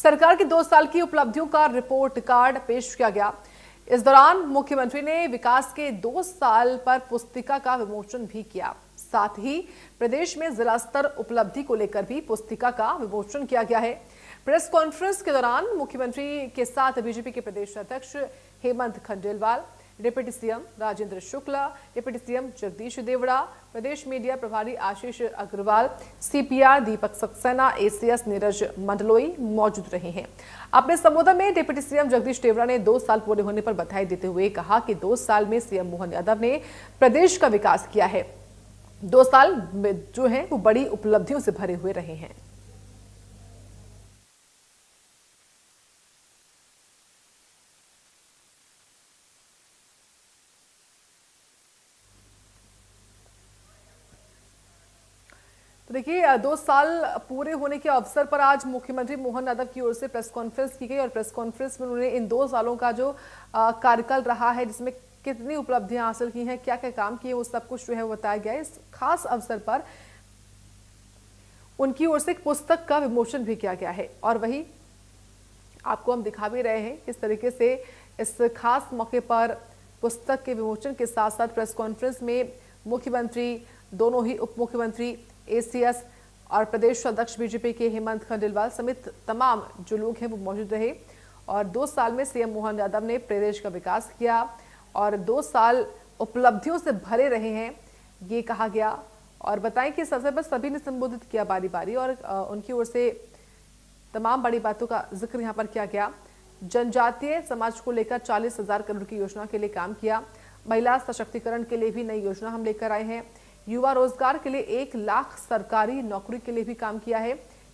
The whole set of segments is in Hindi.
सरकार की 2 साल की उपलब्धियों का रिपोर्ट कार्ड पेश किया गया। इस दौरान मुख्यमंत्री ने विकास के 2 साल पर पुस्तिका का विमोचन भी किया। साथ ही प्रदेश में जिला स्तर उपलब्धि को लेकर भी पुस्तिका का विमोचन किया गया है। प्रेस कॉन्फ्रेंस के दौरान मुख्यमंत्री के साथ बीजेपी के प्रदेश अध्यक्ष Hemant Khandelwal, deputy CM Rajendra Shukla, deputy CM Jagdish Devda, प्रदेश मीडिया प्रभारी आशीष अग्रवाल, सीपीआर दीपक सक्सेना, एसीएस नीरज मंडलोई मौजूद रहे हैं। अपने संबोधन में डिप्टी सीएम जगदीश देवड़ा ने 2 साल पूरे होने पर बधाई देते हुए कहा कि 2 साल में सीएम मोहन यादव ने प्रदेश का विकास किया है। 2 साल जो है वो बड़ी उपलब्धियों से भरे हुए रहे हैं। तो देखिए, 2 साल पूरे होने के अवसर पर आज मुख्यमंत्री मोहन यादव की ओर से प्रेस कॉन्फ्रेंस की गई और प्रेस कॉन्फ्रेंस में उन्होंने इन 2 सालों का जो कार्यकाल रहा है, जिसमें कितनी उपलब्धियां हासिल की हैं, क्या क्या काम किए, वो सब कुछ जो है वो बताया गया है। इस खास अवसर पर उनकी ओर से एक पुस्तक का विमोचन भी किया गया है और वही आपको हम दिखा भी रहे हैं किस तरीके से इस खास मौके पर पुस्तक के विमोचन के साथ साथ प्रेस कॉन्फ्रेंस में मुख्यमंत्री, दोनों ही उप मुख्यमंत्री, एसीएस और प्रदेश अध्यक्ष बीजेपी के हेमंत खंडेलवाल समेत तमाम जो लोग हैं वो मौजूद रहे। और 2 साल में सीएम मोहन यादव ने प्रदेश का विकास किया और 2 साल उपलब्धियों से भरे रहे हैं, ये कहा गया। और बताएं कि इस अवसर पर सभी ने संबोधित किया बारी बारी और उनकी ओर से तमाम बड़ी बातों का जिक्र यहाँ पर किया गया। जनजातीय समाज को लेकर 40,000 करोड़ की योजना के लिए काम किया। महिला सशक्तिकरण के लिए भी नई योजना हम लेकर आए हैं। युवा रोजगार के लिए 1 लाख सरकारी नौकरी के लिए भी काम किया है।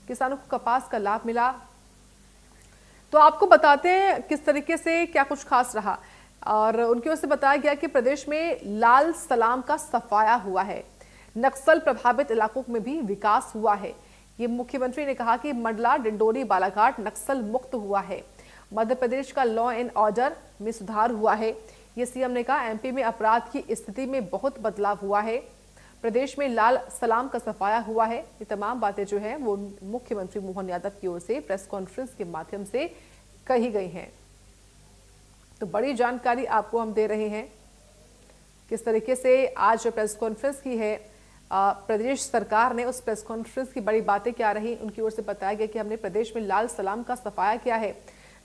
किसानों को कपास का लाभ मिला। तो आपको बताते हैं किस तरीके से क्या कुछ खास रहा। और उनकी ओर से बताया गया कि प्रदेश में लाल सलाम का सफाया हुआ है। नक्सल प्रभावित इलाकों में भी विकास हुआ है। ये मुख्यमंत्री ने कहा कि मंडला, डिंडोरी, बालाघाट नक्सल मुक्त हुआ है। मध्य प्रदेश का लॉ एंड ऑर्डर में सुधार हुआ है। ये सीएम ने कहा। एमपी में अपराध की स्थिति में बहुत बदलाव हुआ है। प्रदेश में लाल सलाम का सफाया हुआ है। ये तमाम बातें जो है वो मुख्यमंत्री मोहन यादव की ओर से प्रेस कॉन्फ्रेंस के माध्यम से कही गई हैं। तो बड़ी जानकारी आपको हम दे रहे हैं किस तरीके से आज प्रेस कॉन्फ्रेंस की है प्रदेश सरकार ने। उस प्रेस कॉन्फ्रेंस की बड़ी बातें क्या रही, उनकी ओर से बताया गया कि हमने प्रदेश में लाल सलाम का सफाया किया है।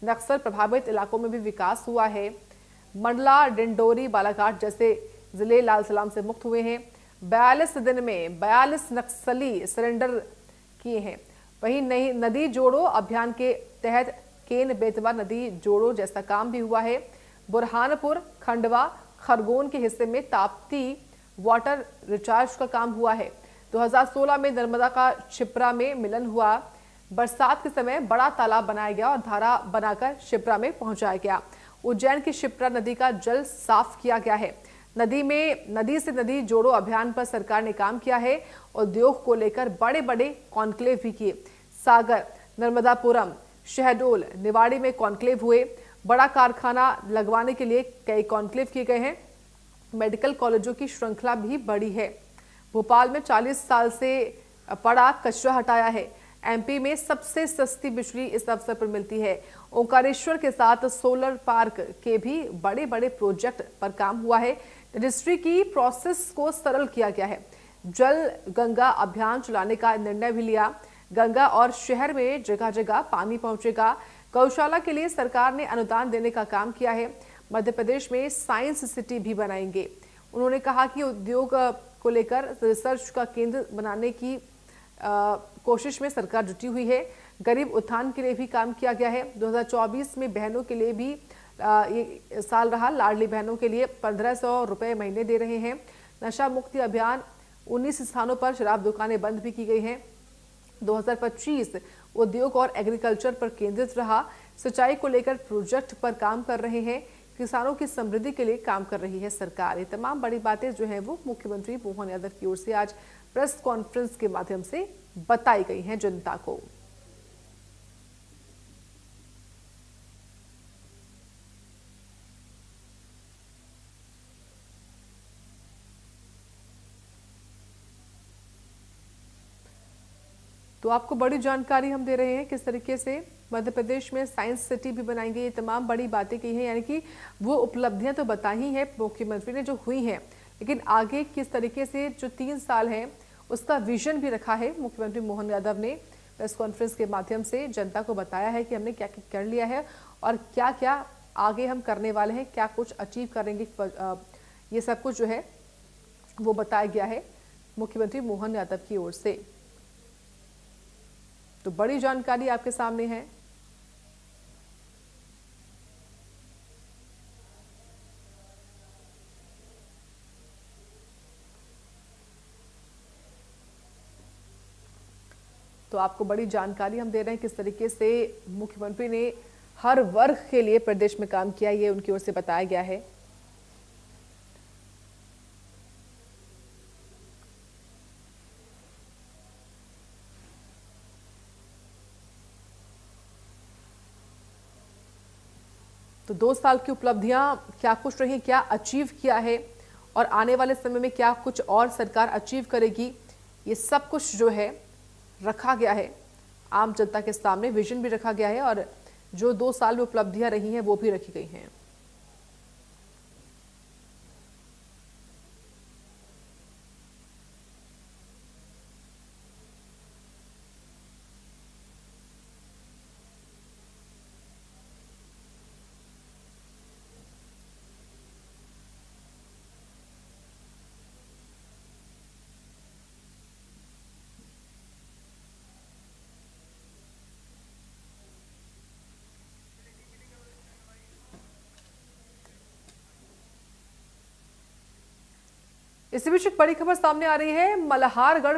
नक्सल प्रभावित इलाकों में भी विकास हुआ है। मंडला, डिंडोरी, बालाघाट जैसे जिले लाल सलाम से मुक्त हुए हैं। 42 दिन में 42 नक्सली सरेंडर किए हैं। वहीं नई नदी जोड़ो अभियान के तहत केन बेतवा नदी जोड़ो जैसा काम भी हुआ है। बुरहानपुर, खंडवा, खरगोन के हिस्से में ताप्ती वाटर रिचार्ज का काम हुआ है। 2016 में नर्मदा का शिप्रा में मिलन हुआ। बरसात के समय बड़ा तालाब बनाया गया और धारा बनाकर शिप्रा में पहुंचाया गया। उज्जैन की शिप्रा नदी का जल साफ किया गया है। नदी से नदी जोड़ो अभियान पर सरकार ने काम किया है। उद्योग को लेकर बड़े बड़े कॉन्क्लेव भी किए। सागर, नर्मदापुरम, शहडोल, निवाड़ी में कॉन्क्लेव हुए। बड़ा कारखाना लगवाने के लिए कई कॉन्क्लेव किए गए हैं। मेडिकल कॉलेजों की श्रृंखला भी बड़ी है। भोपाल में 40 साल से पड़ा कचरा हटाया है। एमपी में सबसे सस्ती बिजली इस अवसर पर मिलती है। ओंकारेश्वर के साथ सोलर पार्क के भी बड़े बड़े प्रोजेक्ट पर काम हुआ है। रजिस्ट्री की प्रोसेस को सरल किया गया है। जल गंगा अभियान चलाने का निर्णय भी लिया। गंगा और शहर में जगह जगह पानी पहुंचेगा। गौशाला के लिए सरकार ने अनुदान देने का काम किया है। मध्य प्रदेश में साइंस सिटी भी बनाएंगे। उन्होंने कहा कि उद्योग को लेकर रिसर्च का केंद्र बनाने की कोशिश में सरकार जुटी हुई है। गरीब उत्थान के लिए भी काम किया गया है। 2024 में बहनों के लिए भी ये साल रहा। लाडली बहनों के लिए 1500 रुपए महीने दे रहे हैं। नशा मुक्ति अभियान 19 स्थानों पर शराब दुकानें बंद भी की गई हैं। 2025 उद्योग और एग्रीकल्चर पर केंद्रित रहा। सिंचाई को लेकर प्रोजेक्ट पर काम कर रहे हैं। किसानों की समृद्धि के लिए काम कर रही है सरकार। ये तमाम बड़ी बातें जो है वो मुख्यमंत्री मोहन यादव की ओर से आज प्रेस कॉन्फ्रेंस के माध्यम से बताई गई हैं जनता को। तो आपको बड़ी जानकारी हम दे रहे हैं किस तरीके से मध्य प्रदेश में साइंस सिटी भी बनाएंगे। ये तमाम बड़ी बातें की हैं, यानी कि वो उपलब्धियां तो बताई ही हैं मुख्यमंत्री ने जो हुई हैं, लेकिन आगे किस तरीके से जो 3 साल है उसका विजन भी रखा है। मुख्यमंत्री मोहन यादव ने प्रेस कॉन्फ्रेंस के माध्यम से जनता को बताया है कि हमने क्या क्या कर लिया है और क्या क्या आगे हम करने वाले हैं, क्या कुछ अचीव करेंगे। ये सब कुछ जो है वो बताया गया है मुख्यमंत्री मोहन यादव की ओर से। तो बड़ी जानकारी आपके सामने है। तो आपको बड़ी जानकारी हम दे रहे हैं किस तरीके से मुख्यमंत्री ने हर वर्ग के लिए प्रदेश में काम किया, ये उनकी ओर से बताया गया है। तो 2 साल की उपलब्धियां क्या कुछ रही, क्या अचीव किया है और आने वाले समय में क्या कुछ और सरकार अचीव करेगी, ये सब कुछ जो है रखा गया है आम जनता के सामने। विजन भी रखा गया है और जो 2 साल में उपलब्धियां रही हैं वो भी रखी गई हैं। इसी बीच एक बड़ी खबर सामने आ रही है। मल्हारगढ़